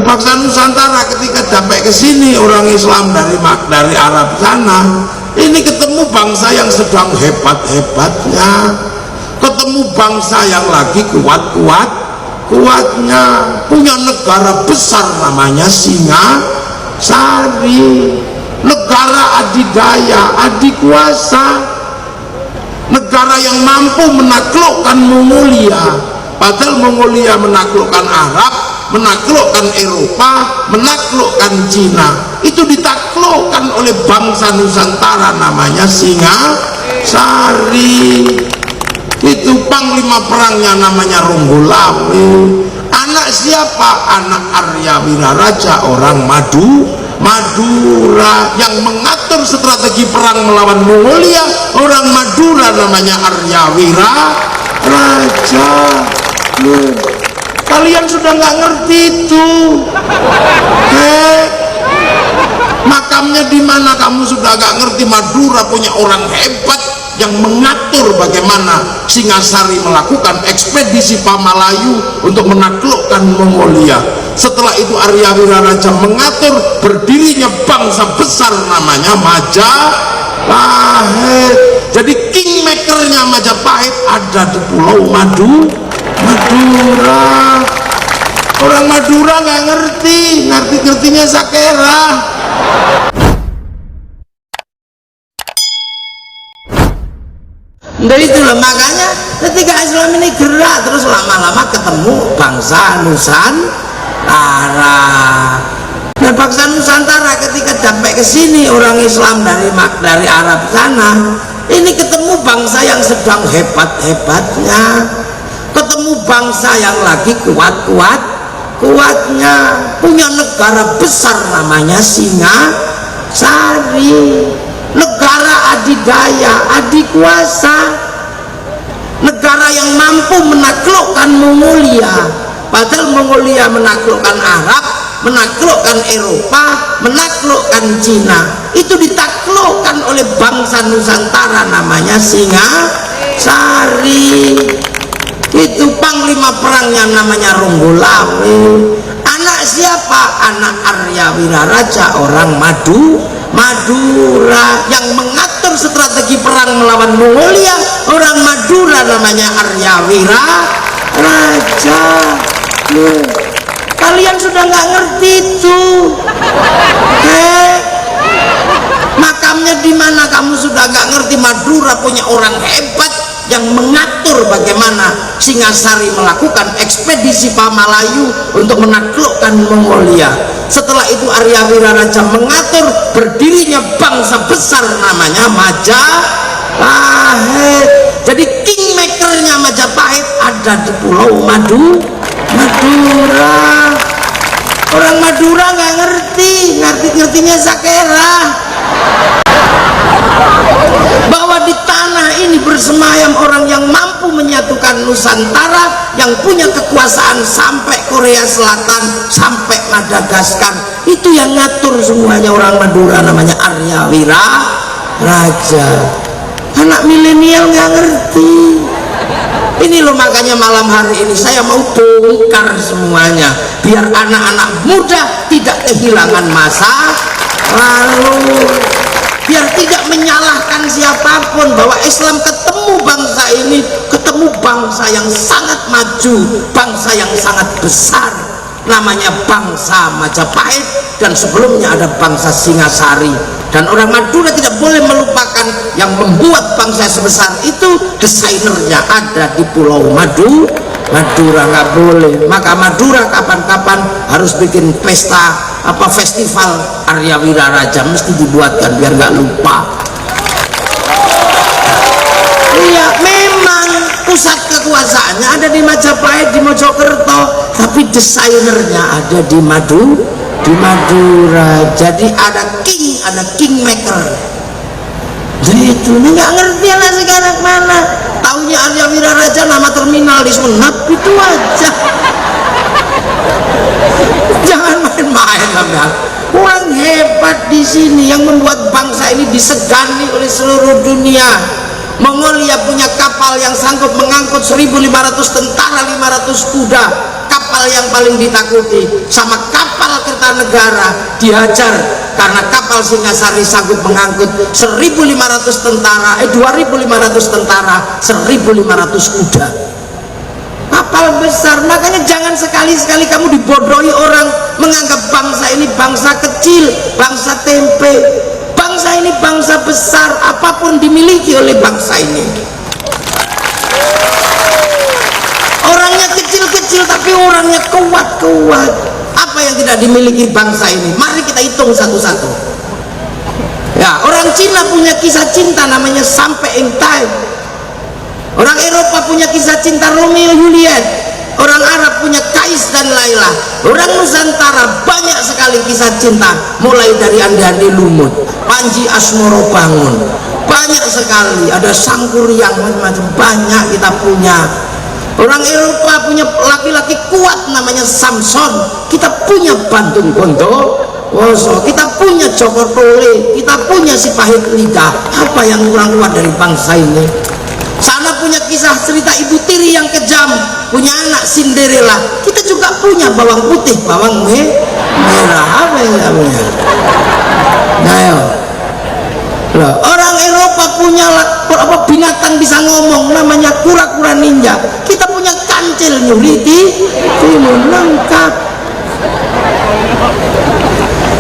bangsa Nusantara ketika sampai ke sini orang Islam dari Arab sana, ini ketemu bangsa yang sedang hebat-hebatnya, ketemu bangsa yang lagi kuatnya, punya negara besar namanya Singasari, negara adidaya, adikuasa, negara yang mampu menaklukkan Mongolia. Padahal Mongolia menaklukkan Arab, menaklukkan Eropa, menaklukkan Cina. Itu ditaklukkan oleh bangsa Nusantara namanya Singasari. Itu panglima perangnya namanya Ronggolawe. Anak siapa? Anak Arya Wiraraja, orang Madura, yang mengatur strategi perang melawan Mongolia. Orang Madura namanya Arya Wiraraja. Kalian sudah nggak ngerti itu. Makamnya di mana kamu sudah nggak ngerti. Madura punya orang hebat yang mengatur bagaimana Singasari melakukan ekspedisi Pamalayu untuk menaklukkan Mongolia. Setelah itu Arya Wiraraja mengatur berdirinya bangsa besar namanya Majapahit. Jadi kingmakernya Majapahit ada di Pulau Madura. Orang Madura nggak ngertinya Sakera. Dari itulah makanya ketika Islam ini gerak terus lama-lama ketemu bangsa Nusantara. Dan bangsa Nusantara ketika sampai ke sini orang Islam dari Arab sana, ini ketemu bangsa yang sedang hebat-hebatnya, ketemu bangsa yang lagi kuatnya, punya negara besar namanya Singasari, negara adidaya, adikuasa, negara yang mampu menaklukkan Mongolia. Padahal Mongolia menaklukkan Arab, menaklukkan Eropa, menaklukkan Cina. Itu ditaklukkan oleh bangsa Nusantara namanya Singasari. Itu panglima perangnya namanya Ronggolawe. Anak siapa? Anak Arya Wiraraja, orang Madura, yang mengatur strategi perang melawan Mongolia. Orang Madura namanya Arya Wiraraja. Kalian sudah nggak ngerti itu. Makamnya di mana kamu sudah nggak ngerti. Madura punya orang hebat yang mengatur bagaimana Singasari melakukan ekspedisi Pamalayu untuk menaklukkan Mongolia. Setelah itu Arya Wiraraja mengatur berdirinya bangsa besar namanya Majapahit. Jadi kingmakernya Majapahit ada di Pulau Madura. Orang Madura nggak ngertinya Sakera. Bahwa di tanah ini bersemayam orang yang mampu menyatukan Nusantara, yang punya kekuasaan sampai Korea Selatan, sampai Madagaskar. Itu yang ngatur semuanya orang Madura namanya Arya Wiraraja. Anak milenial nggak ngerti. Ini loh makanya malam hari ini saya mau bongkar semuanya biar anak-anak muda tidak kehilangan masa lalu, biar tidak menyalahkan siapapun, bahwa Islam ketemu bangsa ini, ketemu bangsa yang sangat maju, bangsa yang sangat besar, namanya bangsa Majapahit, dan sebelumnya ada bangsa Singasari. Dan orang Madura tidak boleh melupakan yang membuat bangsa sebesar itu, desainernya ada di Pulau Madura, nggak boleh. Maka Madura kapan-kapan harus bikin pesta festival Arya Wiraraja, mesti dibuatkan biar nggak lupa. Iya, memang pusat kekuasaannya ada di Majapahit, di Mojokerto, tapi desainernya ada di Madura. Jadi ada kingmaker. Jadi itu nggak ngerti lah sekarang mana. Taunya Arya Wiraraja nama terminal di Sumenep itu aja. Jangan main-main lah. Orang hebat di sini yang membuat bangsa ini disegani oleh seluruh dunia. Mongolia punya kapal yang sanggup mengangkut 1.500 tentara, 500 kuda, kapal yang paling ditakuti, sama kapal Kertanegara dihajar karena kapal Singasari sanggup mengangkut 1.500 tentara, 2.500 tentara, 1.500 kuda. Kapal besar. Makanya jangan sekali-sekali kamu dibodohi orang menganggap bangsa ini bangsa kecil, bangsa tempe. Bangsa ini bangsa besar, apapun dimiliki oleh bangsa ini. Orangnya kecil-kecil tapi orangnya kuat-kuat. Apa yang tidak dimiliki bangsa ini? Mari kita hitung satu-satu. Ya, orang Cina punya kisah cinta namanya Sampai in Time. Orang Eropa punya kisah cinta Romeo Juliet. Orang Arab punya Kais dan Laila. Orang Nusantara banyak sekali kisah cinta, mulai dari Andi-Andi Lumut, Panji Asmoro Bangun, banyak sekali. Ada Sangkuriang, macam-macam, banyak kita punya. Orang Eropa punya laki-laki kuat namanya Samson. Kita punya Bandung Bondowoso, kita punya Joko Tole, kita punya si Pahit Lidah. Apa yang kurang kuat dari bangsa ini? Sana punya kisah cerita Ibu Tiri yang kejam, punya anak Cinderella. Kita juga punya bawang putih, bawang merah. Apa yang namanya? Nah, orang Eropa punya binatang bisa ngomong namanya kura-kura ninja. Kita punya kancil nyuriti timun, lengkap.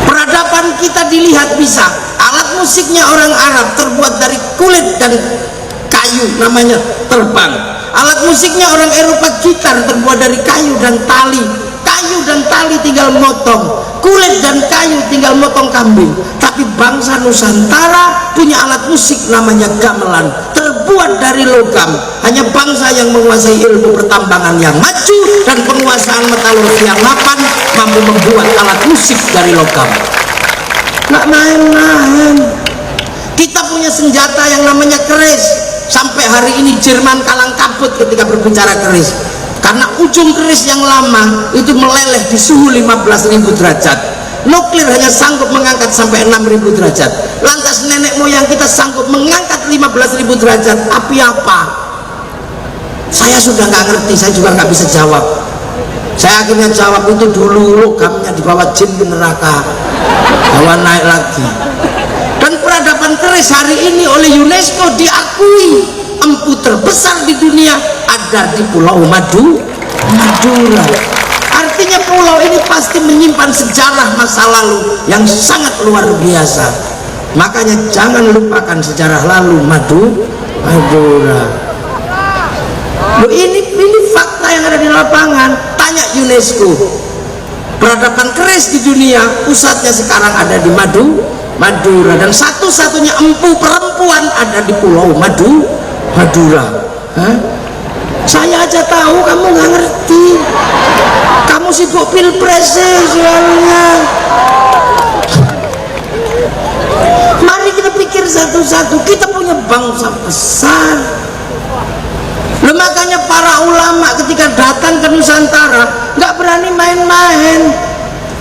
Peradaban kita dilihat bisa. Alat musiknya orang Arab terbuat dari kulit dan kayu, namanya terbang. Alat musiknya orang Eropa gitar terbuat dari kayu dan tali. Kayu dan tali tinggal motong, kulit dan kayu tinggal motong kambing. Tapi bangsa Nusantara punya alat musik namanya gamelan, terbuat dari logam. Hanya bangsa yang menguasai ilmu pertambangan yang maju dan penguasaan metalurgi yang mapan mampu membuat alat musik dari logam. Nggak main-main. Kita punya senjata yang namanya keris. Sampai hari ini Jerman kalang kabut ketika berbicara keris, karena ujung keris yang lama itu meleleh di suhu 15.000 derajat. Nuklir hanya sanggup mengangkat sampai 6.000 derajat. Lantas nenek moyang kita sanggup mengangkat 15.000 derajat. Api apa? Saya sudah nggak ngerti, saya juga nggak bisa jawab. Saya akhirnya jawab itu dulu logamnya dibawa jin ke neraka, bawa naik lagi. Dan peradaban keris hari ini oleh UNESCO diakui empu terbesar di dunia ada di Pulau Madura. Artinya pulau ini pasti menyimpan sejarah masa lalu yang sangat luar biasa. Makanya jangan lupakan sejarah lalu Madura. Loh, ini fakta yang ada di lapangan. Tanya UNESCO. Peradaban keris di dunia pusatnya sekarang ada di Madura, dan satu-satunya empu perempuan ada di Pulau Madura. Hah? Saya aja tahu, kamu nggak ngerti. Kamu sibuk pilpres soalnya. Mari kita pikir satu-satu. Kita punya bangsa besar. Loh, makanya para ulama ketika datang ke Nusantara nggak berani main-main.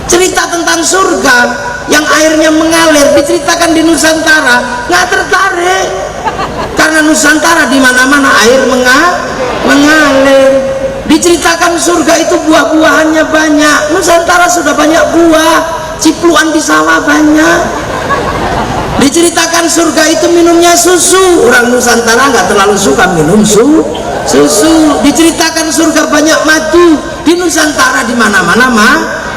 Cerita tentang surga yang airnya mengalir diceritakan di Nusantara nggak tertarik, karena Nusantara di mana-mana air mengalir. Diceritakan surga itu buah-buahannya banyak. Nusantara sudah banyak buah, cipluan di sawah banyak. Diceritakan surga itu minumnya susu. Orang Nusantara nggak terlalu suka minum susu. Diceritakan surga banyak madu. Di Nusantara di mana-mana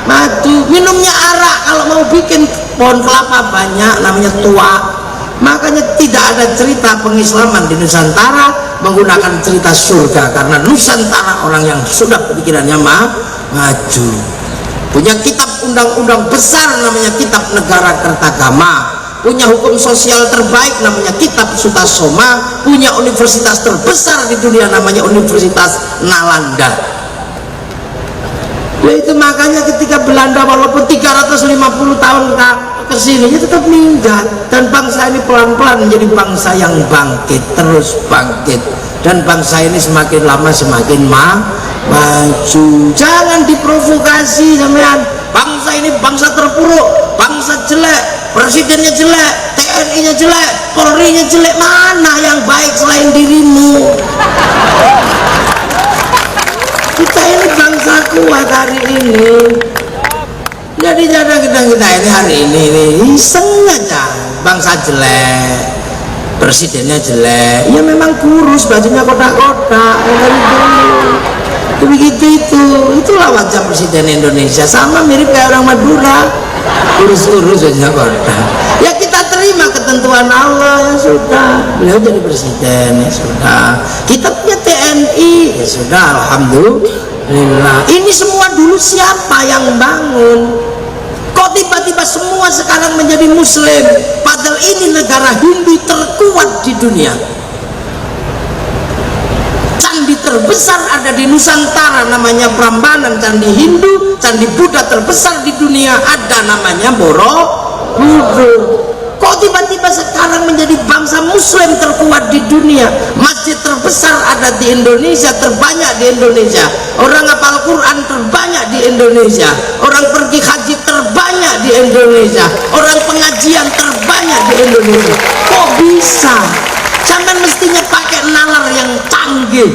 madu. Minumnya arak. Kalau mau bikin pohon kelapa banyak, namanya tua. Makanya tidak ada cerita pengislaman di Nusantara menggunakan cerita surga, karena Nusantara orang yang sudah pikirannya maju. Punya kitab undang-undang besar namanya Kitab Negara Kertagama. Punya hukum sosial terbaik namanya Kitab Sutasoma. Punya universitas terbesar di dunia namanya Universitas Nalanda. Ya itu makanya ketika Belanda walaupun 350 tahun ke sini tetap minggat, dan bangsa ini pelan-pelan menjadi bangsa yang bangkit, terus bangkit, dan bangsa ini semakin lama semakin maju. Jangan diprovokasi sampean. Bangsa ini bangsa terpuruk, bangsa jelek, presidennya jelek, TNI-nya jelek, Polri-nya jelek. Mana yang baik selain dirimu? Kita ini bangsa kuat hari ini. Ya Jadi cara kita ini hari ini iseng aja, bangsa jelek, presidennya jelek, ya memang kurus, bajunya kotak-kotak, begitu itulah wajah presiden Indonesia, sama mirip kayak orang Madura, kurus-kurus bajunya kotak. Ya kita terima ketentuan Allah, ya sudah, beliau jadi presiden, ya sudah. Kita punya TNI, ya sudah, alhamdulillah. Ini semua dulu siapa yang bangun? Kok tiba-tiba semua sekarang menjadi muslim, padahal ini negara Hindu terkuat di dunia. Candi terbesar ada di Nusantara namanya Prambanan, candi Hindu, candi Buddha terbesar di dunia ada namanya Borobudur. Kok tiba-tiba sekarang menjadi bangsa muslim terkuat di dunia? Masjid terbesar ada di Indonesia, terbanyak di Indonesia. Orang hafal Quran terbanyak di Indonesia. Orang pergi haji terbanyak di Indonesia. Orang pengajian terbanyak di Indonesia. Kok bisa? Jangan mestinya pakai nalar yang canggih.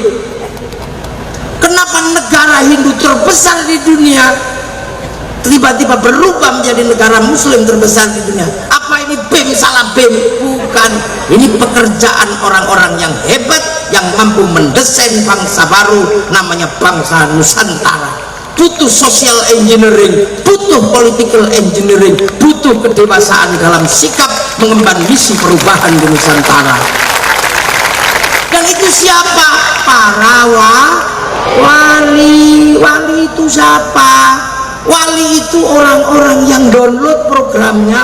Kenapa negara Hindu terbesar di dunia tiba-tiba berubah menjadi negara muslim terbesar di dunia? Apa ini BEM salah BEM? Bukan, ini pekerjaan orang-orang yang hebat yang mampu mendesain bangsa baru namanya bangsa Nusantara. Butuh social engineering, butuh political engineering, butuh kedewasaan dalam sikap mengemban misi perubahan di Nusantara. Dan itu siapa? Para wali. Wali itu siapa? Wali itu orang-orang yang download programnya